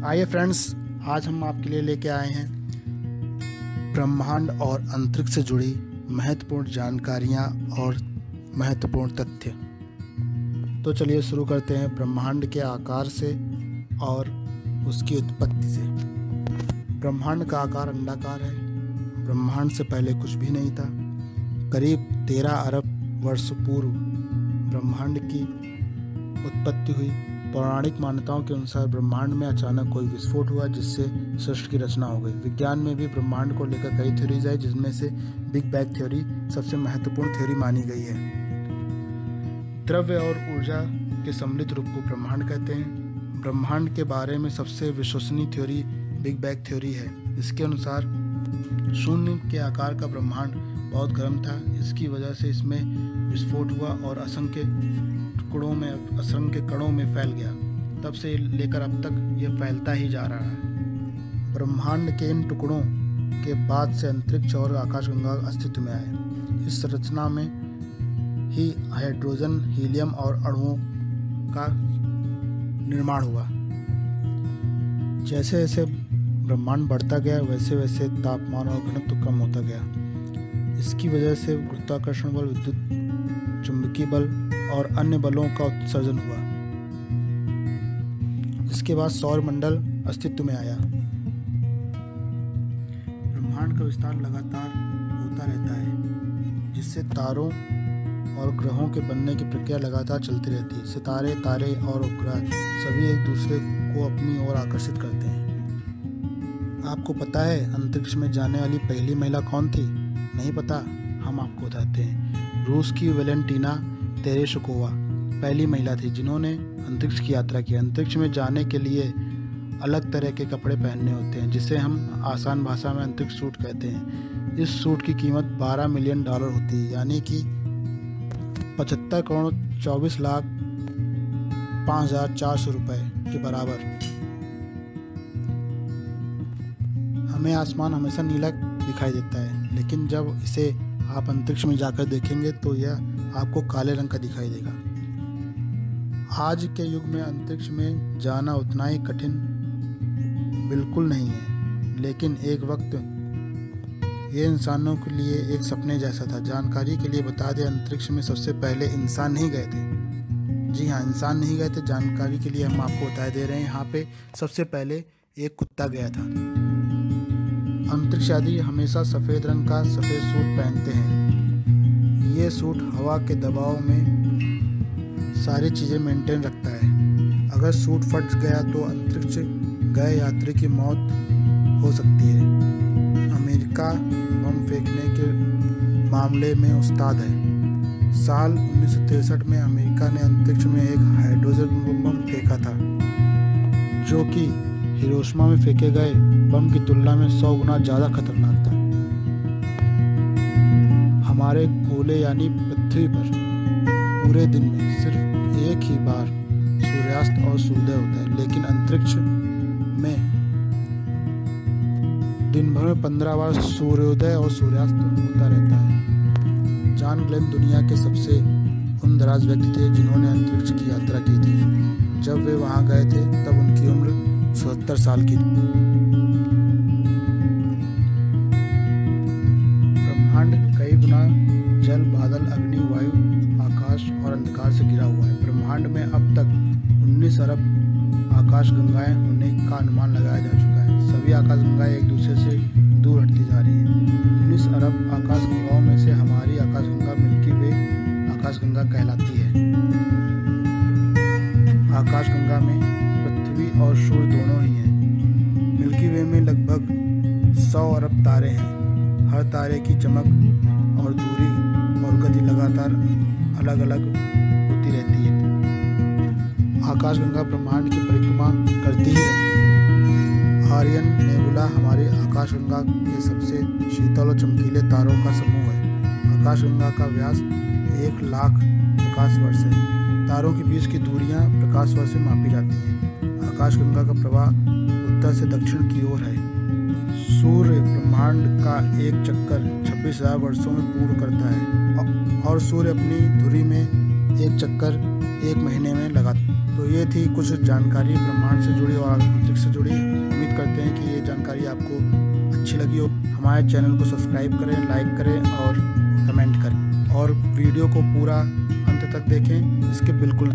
आइए फ्रेंड्स, आज हम आपके लिए लेके आए हैं ब्रह्मांड और अंतरिक्ष से जुड़ी महत्वपूर्ण जानकारियाँ और महत्वपूर्ण तथ्य। तो चलिए शुरू करते हैं ब्रह्मांड के आकार से और उसकी उत्पत्ति से। ब्रह्मांड का आकार अंडाकार है। ब्रह्मांड से पहले कुछ भी नहीं था। करीब 13 अरब वर्ष पूर्व ब्रह्मांड की उत्पत्ति हुई। पौराणिक मान्यताओं के अनुसार ब्रह्मांड में अचानक कोई विस्फोट हुआ जिससे सृष्टि की रचना हो गई। विज्ञान में भी ब्रह्मांड को लेकर कई थ्योरीज है, जिसमें से बिग बैंग थ्योरी सबसे महत्वपूर्ण थ्योरी मानी गई है। द्रव्य और ऊर्जा के सम्मिलित रूप को ब्रह्मांड कहते हैं। ब्रह्मांड के बारे में सबसे विश्वसनीय थ्योरी बिग बैंग थ्योरी है। इसके अनुसार शून्य के आकार का ब्रह्मांड बहुत गर्म था। इसकी वजह से इसमें विस्फोट हुआ और असंख्य कणों में फैल गया। तब से लेकर अब तक ये फैलता ही जा रहा है। ब्रह्मांड के इन टुकड़ों के बाद से अंतरिक्ष और आकाशगंगा अस्तित्व में आए। इस संरचना में ही हाइड्रोजन, हीलियम और अणुओं का निर्माण हुआ। जैसे जैसे ब्रह्मांड बढ़ता गया वैसे वैसे तापमान और घनत्व कम होता गया। इसकी वजह से गुरुत्वाकर्षण बल, विद्युत चुंबकीय बल और अन्य बलों का उत्सर्जन हुआ। इसके बाद सौर मंडल अस्तित्व में आया। ब्रह्मांड का विस्तार लगातार होता रहता है, जिससे तारों और ग्रहों के बनने की प्रक्रिया लगातार चलती रहती है। सितारे, तारे और उपग्रह सभी एक दूसरे को अपनी ओर आकर्षित करते हैं। आपको पता है अंतरिक्ष में जाने वाली पहली महिला कौन थी? नहीं पता? हम आपको बताते हैं। रूस की वेलेंटीना तेरेशकोवा पहली महिला थी जिन्होंने अंतरिक्ष की यात्रा की। अंतरिक्ष में जाने के लिए अलग तरह के कपड़े पहनने होते हैं, जिसे हम आसान भाषा में अंतरिक्ष सूट कहते हैं। इस सूट की कीमत $12 मिलियन होती है, यानी कि 75 करोड़ 24 लाख 5,400 रुपये के बराबर। हमें आसमान हमेशा नीला दिखाई देता है, लेकिन जब इसे आप अंतरिक्ष में जाकर देखेंगे तो यह आपको काले रंग का दिखाई देगा। आज के युग में अंतरिक्ष में जाना उतना ही कठिन बिल्कुल नहीं है, लेकिन एक वक्त ये इंसानों के लिए एक सपने जैसा था। जानकारी के लिए बता दें, अंतरिक्ष में सबसे पहले इंसान नहीं गए थे। जी हाँ, इंसान नहीं गए थे। जानकारी के लिए हम आपको बता दे रहे हैं, यहाँ पे सबसे पहले एक कुत्ता गया था। अंतरिक्ष यात्री हमेशा सफ़ेद रंग का सफ़ेद सूट पहनते हैं। ये सूट हवा के दबाव में सारी चीज़ें मेंटेन रखता है। अगर सूट फट गया तो अंतरिक्ष गए यात्री की मौत हो सकती है। अमेरिका बम फेंकने के मामले में उस्ताद है। साल 1963 में अमेरिका ने अंतरिक्ष में एक हाइड्रोजन बम फेंका था, जो कि हिरोशिमा में फेंके गए बम की तुलना में 100 गुना ज़्यादा खतरनाक था। हमारे गोले यानी पृथ्वी पर पूरे दिन में सिर्फ एक ही बार सूर्यास्त और सूर्योदय होता है, लेकिन अंतरिक्ष में दिन भर में 15 बार सूर्योदय और सूर्यास्त होता रहता है। जॉन ग्लेन दुनिया के सबसे उम्रदराज व्यक्ति थे जिन्होंने अंतरिक्ष की यात्रा की थी। जब वे वहां गए थे तब उनकी उम्र 77 साल की थी। ब्रह्मांड कई गुना जल, बादल, अग्नि, वायु, आकाश और अंधकार से घिरा हुआ है। ब्रह्मांड में अब तक 19 अरब आकाशगंगाएं होने का अनुमान लगाया जा चुका है। सभी आकाशगंगाएं एक दूसरे से दूर हटती जा रही हैं। 19 अरब आकाशगंगाओं में से हमारी आकाशगंगा मिल्की वे आकाशगंगा कहलाती है। आकाशगंगा में पृथ्वी और सूर्य दोनों ही हैं। मिल्की वे में लगभग 100 अरब तारे हैं। हर तारे की चमक और दूरी और गति लगातार अलग अलग होती रहती है। आकाशगंगा ब्रह्मांड की परिक्रमा करती ही रहती है। आर्यन नेबुला हमारी आकाशगंगा के सबसे शीतल और चमकीले तारों का समूह है। आकाशगंगा का व्यास 1 लाख प्रकाश वर्ष है। तारों के बीच की दूरियां प्रकाश वर्ष से मापी जाती हैं। आकाशगंगा का प्रवाह उत्तर से दक्षिण की ओर है। सूर्य ब्रह्मांड का एक चक्कर 26,000 वर्षों में पूर्ण करता है और सूर्य अपनी धुरी में एक चक्कर 1 महीने में तो ये थी कुछ जानकारी ब्रह्मांड से जुड़ी और अंतरिक्ष से जुड़ी। उम्मीद करते हैं कि ये जानकारी आपको अच्छी लगी हो। हमारे चैनल को सब्सक्राइब करें, लाइक करें और कमेंट करें, और वीडियो को पूरा अंत तक देखें। इसके बिल्कुल